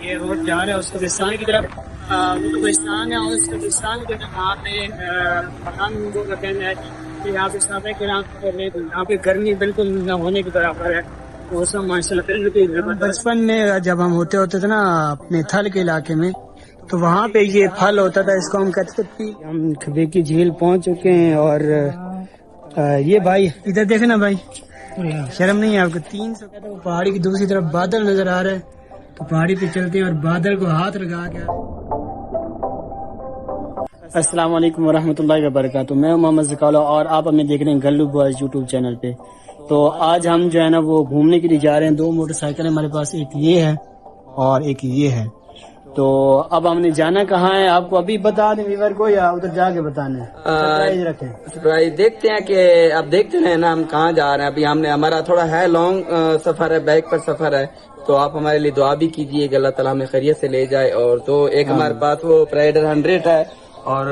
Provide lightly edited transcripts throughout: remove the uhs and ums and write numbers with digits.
ये रोड जा रहे हैं उस्बेकिस्तान की तरफ। उस्बेकिस्तान है और उस्बेकिस्तान के यहाँ पे मकान का कहना है कि यहाँ पे साफ है कि यहाँ पे गर्मी बिल्कुल न होने के बराबर है। मौसम माशाल्लाह। बचपन में जब हम होते थे ना अपने थल के इलाके में, तो वहाँ पे ये फल होता था, इसको हम कहते थे। हम खबे की झील पहुँच चुके हैं और ये भाई इधर देखे ना भाई, शर्म नहीं है आपको? 300 पहाड़ी की दूसरी तरफ बादल नजर आ रहे हैं, तो पहाड़ी पे चलते हैं और बादल को हाथ लगा के। अस्सलाम वालेकुम वरहमतुल्लाहि वबरकातुहू। मैं मोहम्मद ज़कालो और आप हमें देख रहे हैं गल्लू बॉयज यूट्यूब चैनल पे। तो आज हम जो है ना वो घूमने के लिए जा रहे हैं। 2 मोटरसाइकिल हमारे पास, एक ये है और एक ये है। तो अब हमने जाना कहाँ है आपको अभी बता दें व्यूअर को, या उधर जाके बताना है? सरप्राइज रखें, सरप्राइज देखते हैं कि अब देखते हैं ना हम कहाँ जा रहे हैं। अभी हमने हमारा थोड़ा है लॉन्ग सफर है, बाइक पर सफर है, तो आप हमारे लिए दुआ भी कीजिए कि अल्लाह ताला हमें खैरियत से ले जाए। और तो एक हमारे पास वो प्राइडर 100 है और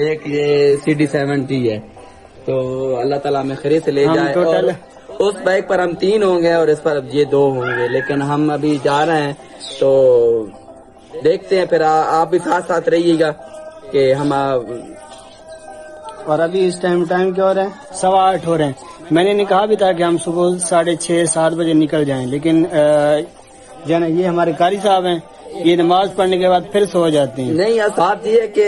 एक ये CD70 है, तो अल्लाह ताला हमें खैरियत से ले जाए। और उस बाइक पर हम 3 होंगे और इस पर अब ये 2 होंगे, लेकिन हम अभी जा रहे हैं तो देखते हैं। फिर आप भी साथ साथ रहिएगा कि हम। और अभी इस टाइम क्या हो रहा है? 8:15 हो रहे हैं। मैंने नहीं कहा भी था कि हम सुबह 6:30-7 बजे निकल जाएं, लेकिन जाना ये हमारे कारी साहब हैं, ये नमाज पढ़ने के बाद फिर सो जाते हैं। नहीं यार, बात ये है कि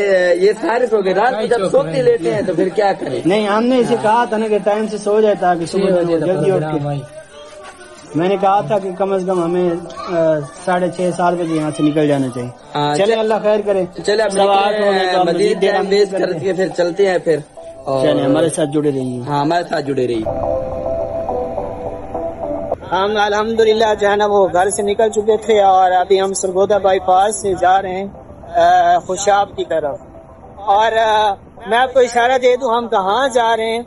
ये सारे सो गए, रात में जब सोते लेते हैं तो फिर क्या करें। नहीं, हमने इसे कहा था ना कि टाइम से सो जाए ताकि सुबह जल्दी उठ के। मैंने कहा था कि कम से कम हमें 6:30-7 बजे यहाँ से निकल जाना चाहिए। चले अल्लाह खैर करे। चले मजीद टाइम वेस्ट करके फिर चलते हैं। फिर चले हमारे साथ जुड़े रहिए। हाँ, हमारे साथ जुड़े रहिए। हम अल्हम्दुलिल्लाह जो है ना वो घर से निकल चुके थे और अभी हम सरगोदा बाईपास से जा रहे हैं खुशाब की तरफ। और मैं आपको इशारा दे दूं हम कहाँ जा रहे हैं।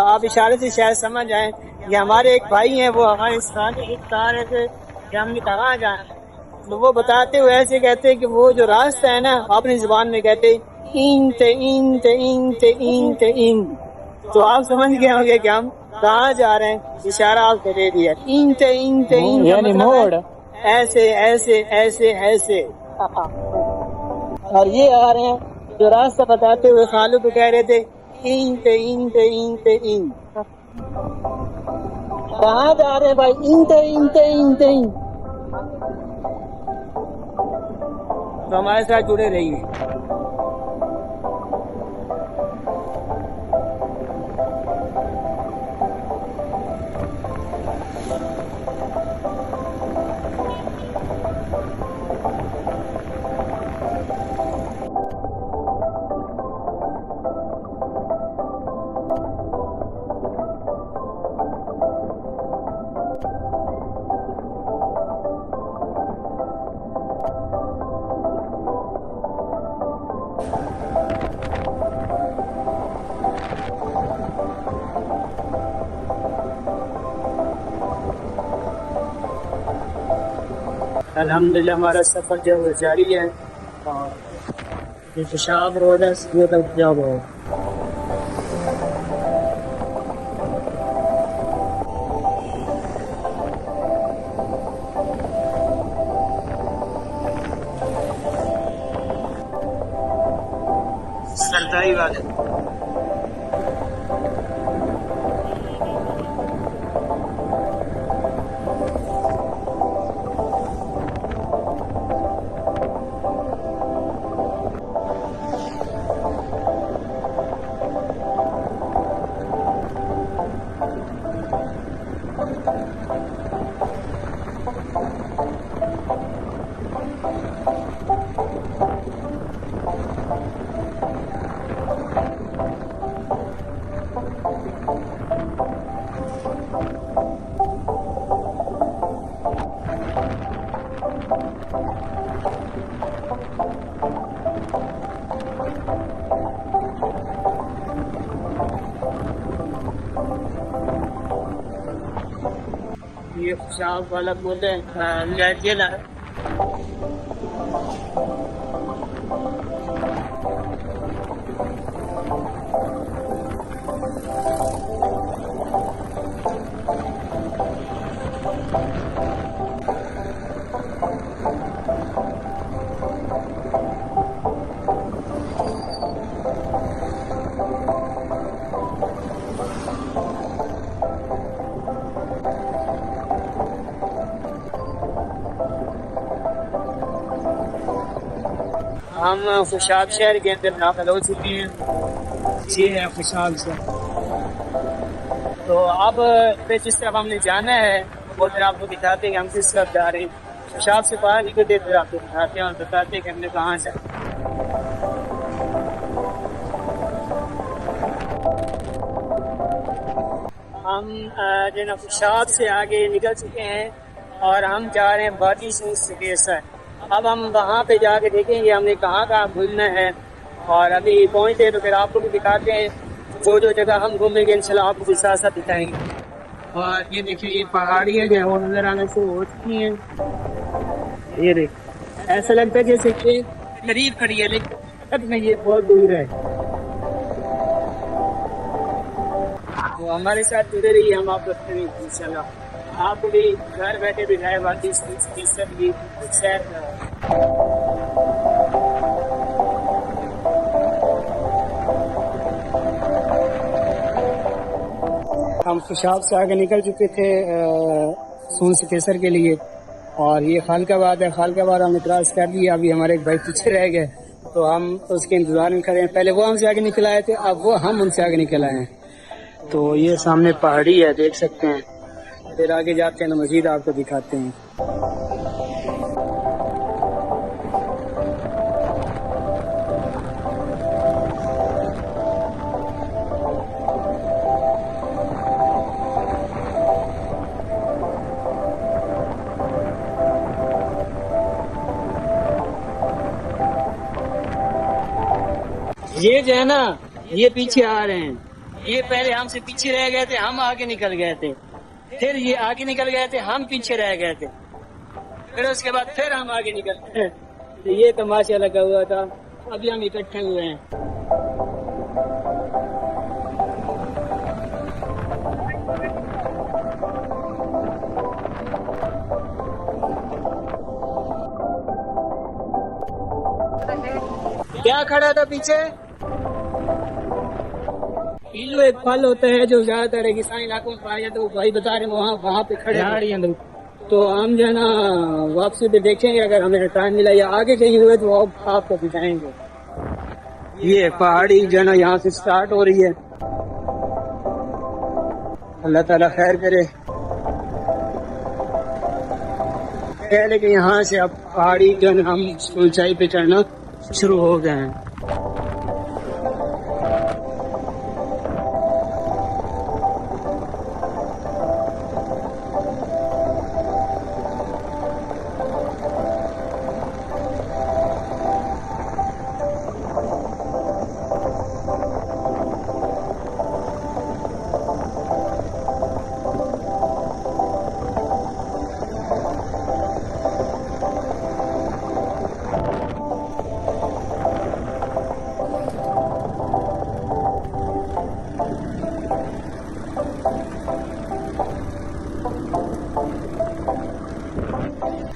आप इशारे से शायद समझ आए। ये हमारे एक भाई हैं, वो हमारे स्थान के बता रहे थे कि हमने कहाँ जाना है। तो वो बताते हुए ऐसे कहते हैं कि वो जो रास्ता है ना, अपनी जुबान में कहते इंत इंत इंत इंत इंत। तो आप समझ गए होंगे कि हम कहाँ जा रहे हैं। इशारा आपको दे दिया, इंत इंत इंत यानी मोड़, ऐसे ऐसे ऐसे ऐसे। और ये आ रहे हैं जो रास्ता बताते हुए खालू को कह रहे थे इंत इंत इंत इंत। कहाँ जा रहे हैं भाई? इंत इंत इंत इंत। तो हमारे साथ जुड़े रहिए। अल्हम्दुलिल्लाह हमारा सफर जो है जारी है और ये खुशाब रोड है, ये तक जाओ। सरदाई वाले ये खुशाब वाला बोलते हैं हम खुशाब शहर के अंदर दाखिल हो चुके हैं। ये है खुशाब शहर। तो अब फिर जिस तरफ हमने जाना है वो फिर आपको दिखाते हैं कि हम किस तरफ जा रहे हैं। खुशाब से बाहर निकलते फिर आपको दिखाते हैं और बताते हैं कि हमने कहाँ से। हम जो ना खुशाब से आगे निकल चुके हैं और हम जा रहे हैं वादी से केसर। अब हम वहाँ पे जाके देखेंगे हमने कहाँ कहाँ घूमना है और अभी पहुँचे तो फिर आपको भी दिखाते हैं जो जो जगह हम घूमेंगे इंशाल्लाह आपको भी साथ साथ दिखाएंगे। और ये देखिए ये पहाड़ियाँ जो है वो नजर आने से हो चुकी हैं। ये देख ऐसा लगता है जैसे कि करीब खड़ी है लेकिन में ये बहुत दूर है। तो हमारे साथ जुड़े रहिए, हम आपको बताएंगे इंशाल्लाह। आप भी घर बैठे भी जाए वादी की सैर हम खुशाब से आगे निकल चुके थे सून से केसर के लिए और ये खालकाबाद है। खालकाबाद हमने क्रॉस कर दिया। अभी हमारे एक भाई पीछे रह गए तो हम उसके इंतजार में खड़े हैं। पहले वो हमसे आगे निकल आए थे, अब वो हम उनसे आगे निकल आए हैं। तो ये सामने पहाड़ी है, देख सकते हैं। फिर आगे जाते हैं तो मजीद आपको दिखाते हैं। ये जो है ना ये पीछे आ रहे हैं, ये पहले हमसे पीछे रह गए थे, हम आगे निकल गए थे। फिर ये आगे निकल गए थे, हम पीछे रह गए थे। फिर उसके बाद फिर हम आगे निकल गए। तो ये तमाशा लगा हुआ था। अभी हम इकट्ठे हुए हैं। क्या खड़ा था पीछे? इल्लू एक फल होता है जो ज्यादातर रेगिस्तान इलाकों में पाया जाता है। वो भाई बता रहे हैं वहाँ पे खड़े हैं। तो हम जो है ना वापसी पे देखेंगे, अगर हमें टाइम मिला या आगे कहीं हुए तो आपको दिखाएंगे। ये पहाड़ी जो है ना यहाँ से स्टार्ट हो रही है। अल्लाह ताला खैर करे। लेकिन यहाँ से अब पहाड़ी जो है ना हम ऊंचाई पे चढ़ना शुरू हो गए हैं।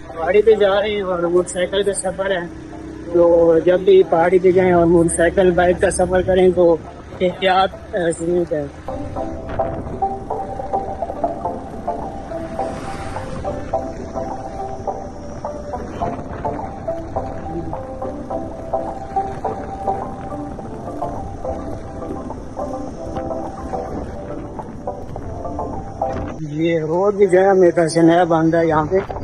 पहाड़ी पे जा रहे हैं और मोटरसाइकिल का सफर है। तो जब भी पहाड़ी पे जाएं और मोटरसाइकिल बाइक का सफर करें तो एहतियात जरूर है। ये रोड भी जो है मेरे ख्याल से नया बांधा है यहाँ पे।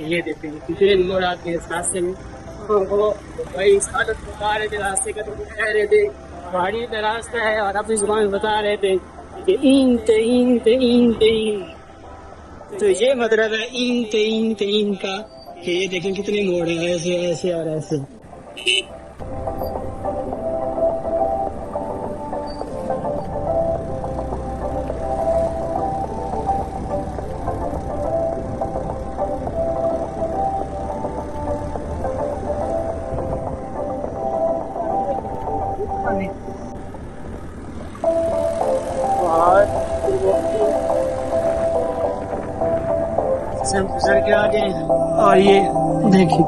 ये देखते हैं पिछले मोड़ आते हैं इस रास्ते में। वो भाई इस हालत बता रहे थे रास्ते का, तो कह रहे थे पहाड़ी का रास्ता है और अपनी जुबान में बता रहे थे कि ईंट ईंट ईंट ईंट। तो ये मतलब है ईंट ईंट ईंट का कि ये देखें कितने मोड़ है, ऐसे ऐसे और ऐसे। से हम गुजर के आ गए हैं और ये देखिए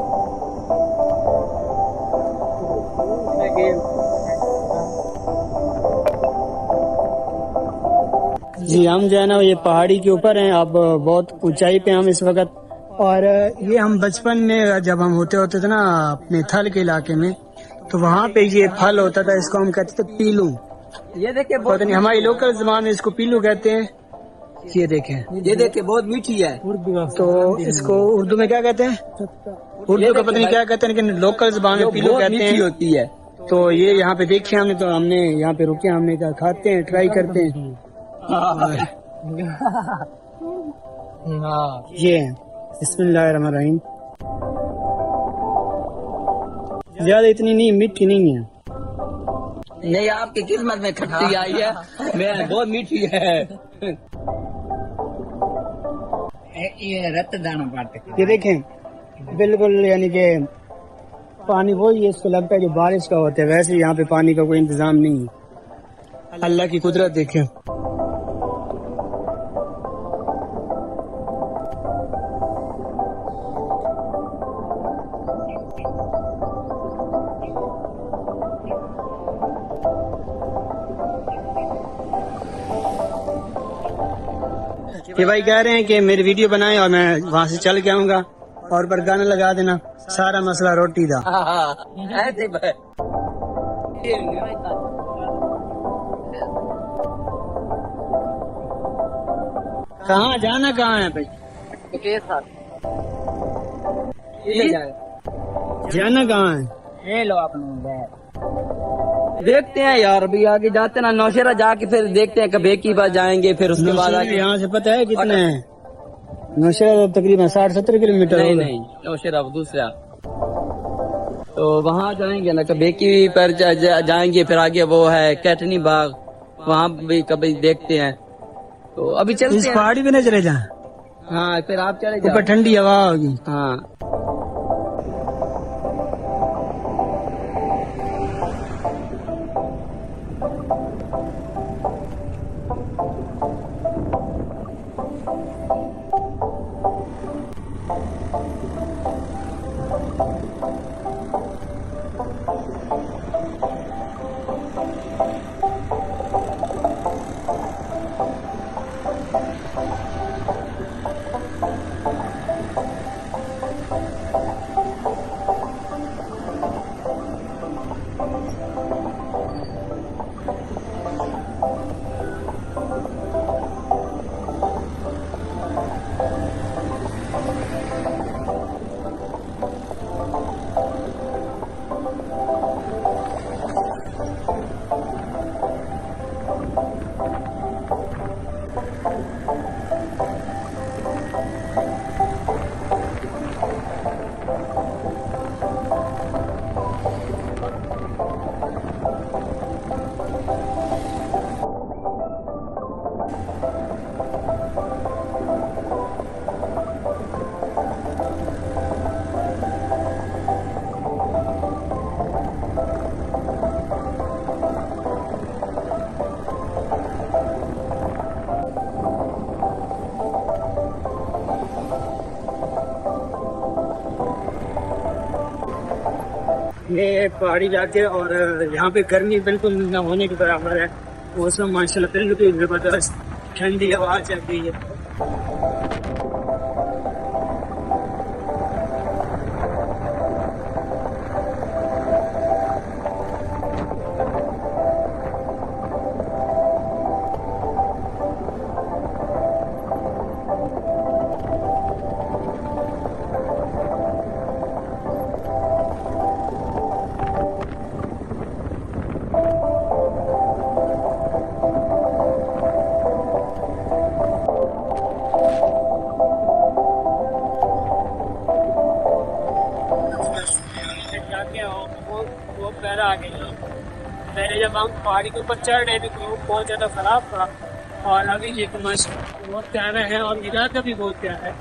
जी हम जो है ना ये पहाड़ी के ऊपर हैं। अब बहुत ऊंचाई पे हम इस वक्त। और ये हम बचपन में जब हम होते होते थे ना अपने थल के इलाके में, तो वहाँ पे ये फल होता था, इसको हम कहते थे पीलू। ये देखिए पता नहीं हमारी लोकल जबान में इसको पीलू कहते हैं। ये देखें, ये देखिए बहुत मीठी है। तो इसको उर्दू में क्या कहते हैं? उर्दू का पता नहीं क्या कहते हैं, लेकिन लोकल जबान में पीलू कहते हैं। होती है। तो ये यहाँ पे देखिए हमने, तो हमने यहाँ पे रुके, हमने कहा खाते हैं, ट्राई करते हैं। ये बिस्मिल्लाहिर्रहमानिर्रहीम। ज्यादा इतनी नहीं, मीठी नहीं है। नहीं, आपकी किस्मत में खट्टी आई है, मैं बहुत मीठी है। ये रत दाना पाते। ये देखें बिल्कुल, यानी कि पानी वही है, इसको लगता है जो बारिश का होता है, वैसे यहाँ पे पानी का कोई इंतजाम नहीं है। अल्लाह की कुदरत देखें। ये भाई कह रहे हैं कि मेरी वीडियो बनाएं और मैं वहाँ से चल के आऊंगा, और पर गाना लगा देना, सारा मसला रोटी दा। ऐसे भाई। कहाँ जाना, कहाँ है भाई? जाना कहाँ है? ये लो आप देखते हैं यार, अभी आगे जाते ना नौशेरा जाके फिर देखते हैं, कभी की बार जाएंगे, फिर उसके बाद आगे। यहाँ से पता है कितने हैं? नौशेरा तो तकरीबन 60-70 किलोमीटर। नहीं नहीं, नौशेरा दूसरा। तो वहाँ जाएंगे ना, कभी की पर जाएंगे, फिर आगे वो है कैटनी बाग, वहाँ भी कभी देखते हैं। तो अभी चलते इस हैं। पहाड़ी पे न चले जा। हाँ, फिर आप चले जाओ, ऊपर ठंडी हवा होगी। हाँ। ये पहाड़ी इलाके और यहाँ पे गर्मी बिल्कुल न होने के बराबर है। मौसम माशाल्लाह बिल्कुल जबरदस्त, ठंडी हवा चल रही है। पहले जब हम पहाड़ी के ऊपर चढ़ रहे थे तो बहुत ज़्यादा ख़राब था, और अभी ये मस्त बहुत प्यारा है और इलाका भी बहुत प्यारा है।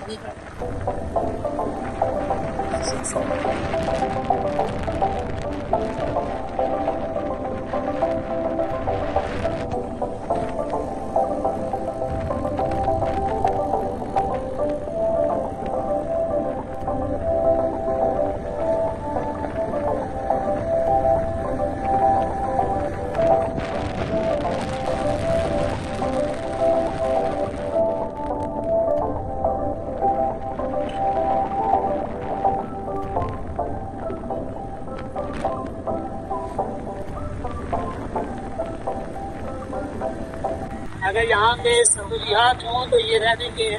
अगर यहाँ पे सहूलियात हों तो ये रहने के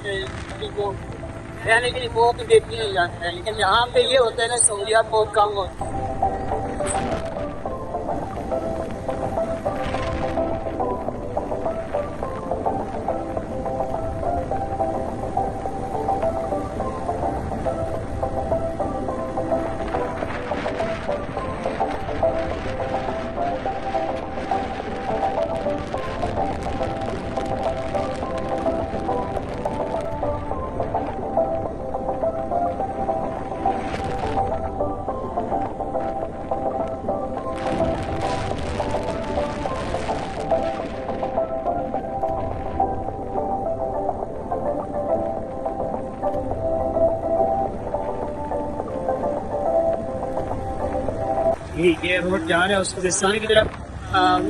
लिए मौके देती नहीं जाता है, लेकिन यहाँ पे ये होता है ना, सहूलियात बहुत कम होती है। ये रोड जा रहा है उस्बेकिस्तान की तरफ।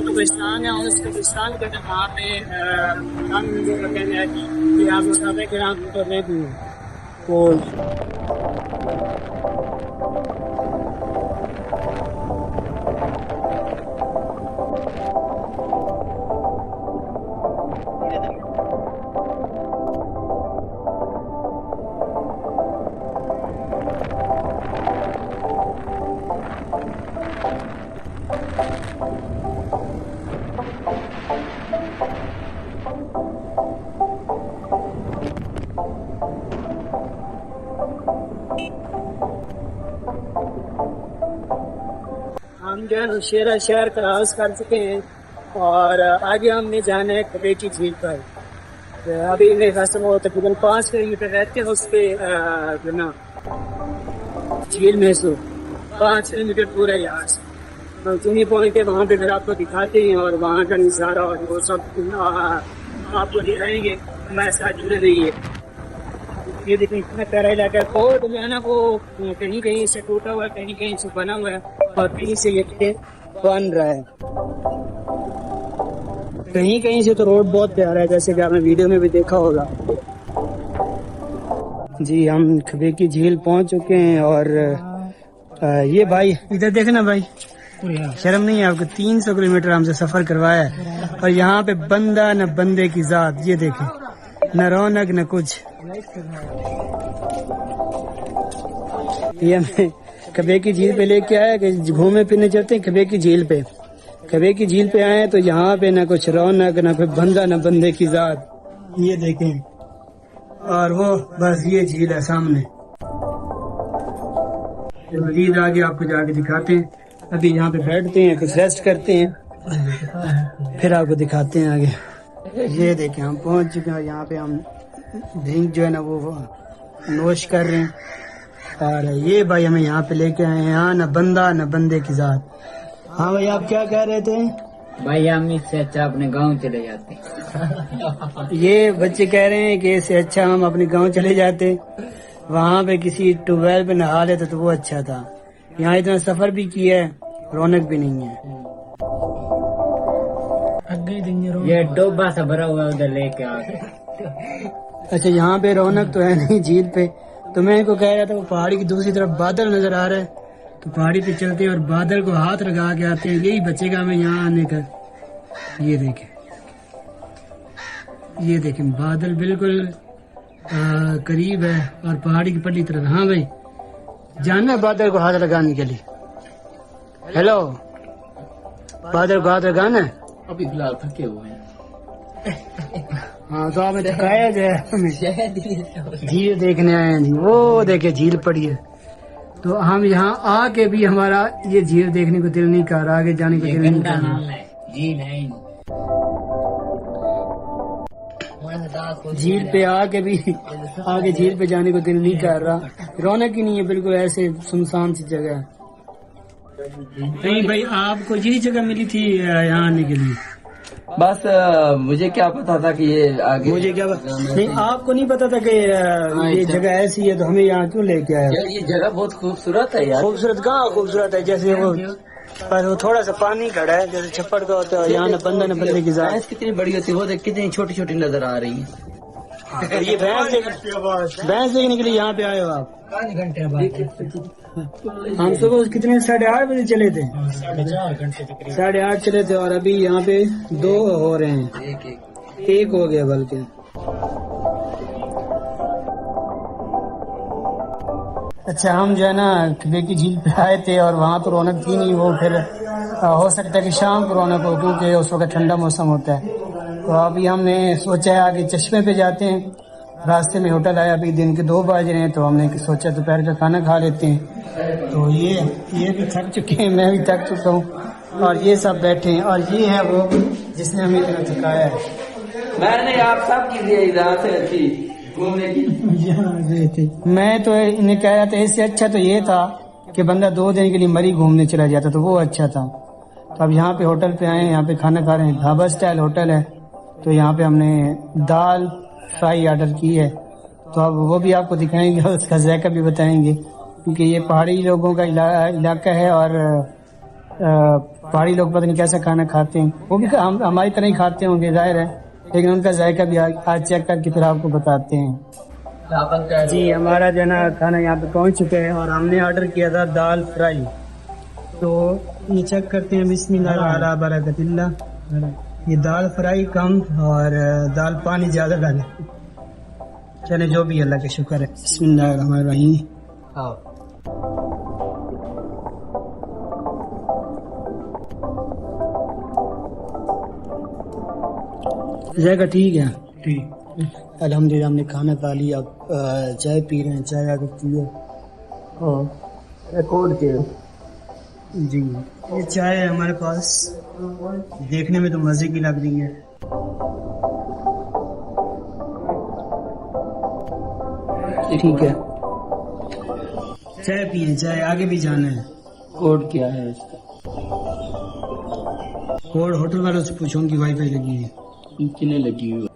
उस्बेकिस्तान है और उस्बेकिस्तान के वहाँ पे हम जो कहते हैं कि आप मुसाफिर के नाम तो ले दूँ तो हम जो है नौशेरा शहर क्रॉस कर चुके हैं और आगे हमने जाना है कबेटी झील पर। तो अभी मेरे ख्याल से वो तकरीबन 5 किलोमीटर रहते हैं उस पर जो ना झील में से 5 किलोमीटर पूरा यहाँ से तो चुनी पहुँचते वहाँ पे फिर आपको दिखाते हैं और वहाँ का नज़ारा और वो सब आपको दिखाएंगे। हमारे साथ जुड़े रहिए। ये देखिए इतना प्यारा इलाका है। और जो है ना वो कहीं कहीं से टूटा हुआ है, कहीं कहीं से बना हुआ है और कहीं से ये बन रहा है। कहीं कहीं से तो रोड बहुत प्यारा है, जैसे कि आपने वीडियो में भी देखा होगा। जी हम खबेकी झील पहुंच चुके हैं और ये भाई इधर देखना भाई, शर्म नहीं है आपको? 300 किलोमीटर हमसे सफर करवाया है और यहाँ पे बंदा न बंदे की जात। ये देखें, न रौनक न कुछ। ये हमें खबेकी झील पे लेके आया कि घूमे फिरने चलते हैं खबेकी झील पे। खबेकी झील पे आए तो यहाँ पे न कुछ रौनक न कोई बंदा न बंदे की जात। ये देखें, और वो बस ये झील है सामने। तो मजीद आगे आपको जाके दिखाते हैं। अभी यहाँ पे बैठते हैं, कुछ रेस्ट करते हैं, फिर आपको दिखाते हैं आगे। ये देखें हम पहुँच चुके हैं। यहाँ पे हम ड्रिंक जो है ना वो नोश कर रहे हैं और ये भाई हमें यहाँ पे लेके आए हैं। यहाँ न बंदा न बंदे की जात। हाँ भाई आप क्या कह रहे थे? भाई हम इससे अच्छा अपने गांव चले जाते। ये बच्चे कह रहे हैं कि इससे अच्छा हम अपने गांव चले जाते, वहाँ पे किसी ट्यूबवेल पे नहा लेते तो वो अच्छा था। यहाँ इतना सफर भी किया है, रौनक भी नहीं है। ये डोबा सा भरा हुआ उधर लेके आ गए। अच्छा यहाँ पे रौनक तो है नहीं झील पे। तो मैं इनको कह रहा था वो पहाड़ी की दूसरी तरफ बादल नजर आ रहा है, तो पहाड़ी पे चलते हैं और बादल को हाथ लगा के आते हैं। यही बचेगा हमें यहाँ आने का। ये देखें, ये देखें बादल बिल्कुल करीब है और पहाड़ी की पल्ली तरफ। हाँ भाई जानना बादल को हाथ लगाने के लिए? हेलो, बादल को हाथ लगाना है? अभी फिलहाल थके हुए हैं। हाँ तो आपने थकाया जाए, झील देखने आए हैं जी। वो देखे झील पड़ी है, तो हम यहाँ आके भी हमारा ये झील देखने को दिल नहीं कर रहा, आगे जाने को दिल नहीं कर रहा। झील है झील पे आके भी आगे झील पे जाने को दिल नहीं कर रहा, रौनक ही नहीं है, बिल्कुल ऐसे सुनसान सी जगह है। नहीं भाई, आपको यही जगह मिली थी यहाँ आने के लिए? बस मुझे क्या पता था कि ये आगे, मुझे क्या नहीं, आपको नहीं पता था कि ये जगह ऐसी है, तो हमें यहाँ क्यों लेके आया? यार ये जगह बहुत खूबसूरत है यार। खूबसूरत कहाँ खूबसूरत है, जैसे वो पर वो थोड़ा सा पानी खड़ा है जैसे छप्पड़ का होता है, यहाँ न बंदे की जात। भैंस कितनी बड़ी होती है, वो देख कितनी छोटी छोटी नजर आ रही है। ये भैंस देखने के लिए यहाँ पे आए हो आप? 5 घंटे बाद हम सुबह कितने 8:30 बजे चले थे, 4 घंटे तक 8:30 चले थे, और अभी यहाँ पे 2 हो रहे हैं, एक हो गया बल्कि। अच्छा, हम जो है ना खिले की झील पे आए थे और वहाँ तो रौनक थी नहीं, वो फिर हो सकता है कि शाम को रौनक हो, क्योंकि उस वक्त ठंडा मौसम होता है। तो अभी हमने सोचा है आगे चश्मे पे जाते हैं, रास्ते में होटल आया, अभी दिन के 2 बज रहे हैं, तो हमने सोचा दोपहर का खाना खा लेते हैं। तो ये भी थक चुके हैं, मैं भी थक चुका हूँ, और ये सब बैठे हैं, और ये है वो जिसने हमें इतना थकाया है। मैंने आप सब की लिए इजाजत है अच्छी घूमने की। मैं तो इन्हें कह रहा था, इससे अच्छा तो ये था कि बंदा 2 दिन के लिए मरी घूमने चला जाता, तो वो अच्छा था। तो अब यहाँ पे होटल पे आए हैं, यहाँ पे खाना खा रहे हैं, ढाबा स्टाइल होटल है। तो यहाँ पे हमने दाल फ्राई ऑर्डर की है, तो अब वो भी आपको दिखाएंगे, उसका जायका भी बताएंगे, क्योंकि ये पहाड़ी लोगों का इलाका है, और पहाड़ी लोग पता नहीं कैसा खाना खाते हैं, वो भी हम हमारी तरह ही खाते होंगे जाहिर है, लेकिन उनका जायका भी आज चेक करके फिर आपको बताते हैं। जी, हमारा जो है ना खाना यहाँ पे पहुँच चुका है, और हमने ऑर्डर किया था दाल फ्राई। तो ये चेक करते हैं, बिस्मिल्लाह अला बरकतिल्लाह। ये दाल फ्राई कम और दाल पानी ज्यादा डाले, चले जो भी अल्लाह का शुक्र है। बिस्मिल्लाह रहमान रहीम। जगह ठीक है, ठीक अल्हम्दुलिल्लाह। हमने खाना खा लिया, अब चाय पी रहे हैं, चाय आगे पियो और रिकॉर्ड के। जी, ये चाय है हमारे पास, देखने में तो मजे की लग रही है। ठीक है, चाय पिए, चाय आगे भी जाना है। कोड क्या है इसका? कोड होटल वालों से पूछो, उनकी वाईफाई लगी है। कितने लगी हुई?